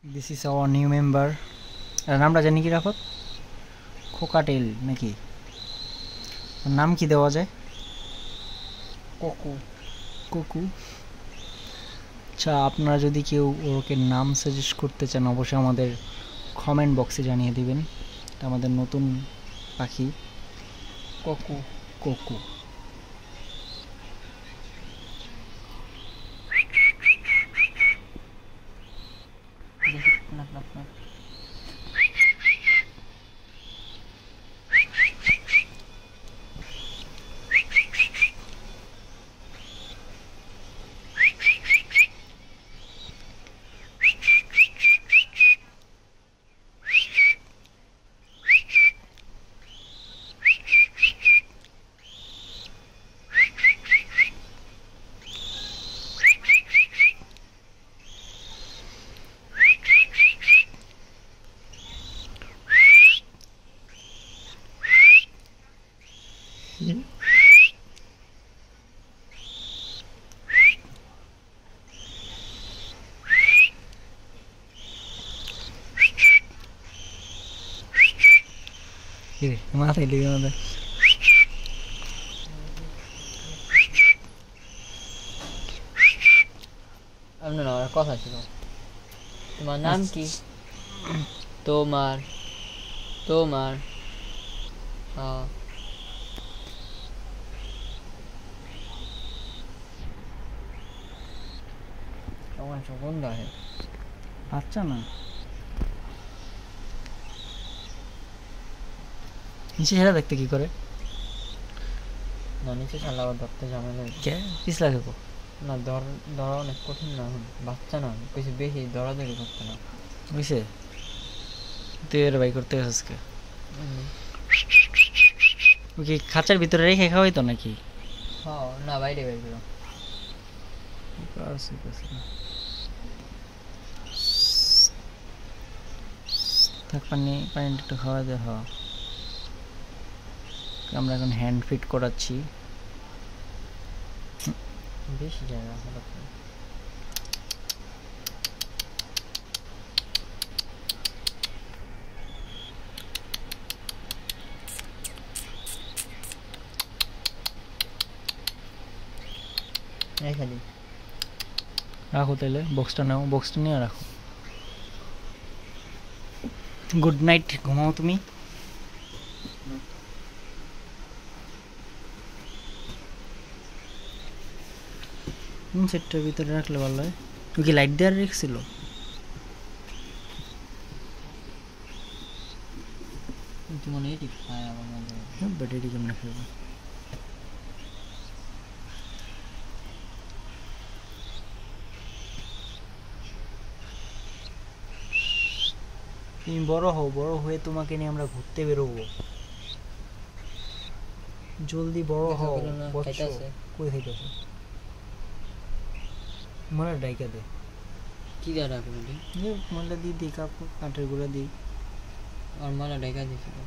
This is our new member. নামটা জানি কি রাখত? খোকাটেল নাকি? নাম কি দেওয়া যায়? কোকু। কুকু। আচ্ছা, আপনারা যদি কেউ ওকে নাম সাজেস্ট করতে চান অবশ্যই আমাদের কমেন্ট বক্সে জানিয়ে দিবেন। এটা আমাদের নতুন পাখি কোকু। কোকু। মাথায় লেগে আমাদের আপনার কথা ছিল। তোমার নাম কি? তোমার তোমার আমার সুগন্ধ আছে। আচ্ছা না, নিচে হেরা দেখতে কি করে? না নিচে ছাড়লে আবার ধরতে ঝামেলা। কে পিছলা খেকো না ধরা অনেক কঠিন না, এখন বাচ্চা না, কিছু বেশি দৌড়াদৌড়ি করতে না বুঝছে? তুই এর বাই করতে গেছিস কে? কি খাঁচার ভিতরে রেখে খাওয়াই তো নাকি? না বাইরে বাইরে করো। থাক, পানিটা একটু খাওয়া দে। আমরা এখন হ্যান্ড ফিট করাচ্ছি। বেশি জায়গা খালি রাখো তাহলে, বক্সটা নাও, বক্সটা নিয়ে রাখো। গুড নাইট, ঘুমাও তুমি। সেটটার ভিতরে রাখলে ভালো হয়। ও কি লাইট দেওয়ার রেখেছিল? মনে হয় ঠিক খায় আমার মধ্যে ব্যাটারি কেমন খেলবো? তুমি বড় হও, বড় হয়ে তোমাকে নিয়ে আমরা ঘুরতে বেরোবো। জলদি বড় হও। কই খাইতেছে? মনে ডাইকা দে। কি দেওয়া রাখবো? মনে দিই কাপড় কাঠের গুঁড়া দিই। আর মালা ডাইকা দিয়েছিল।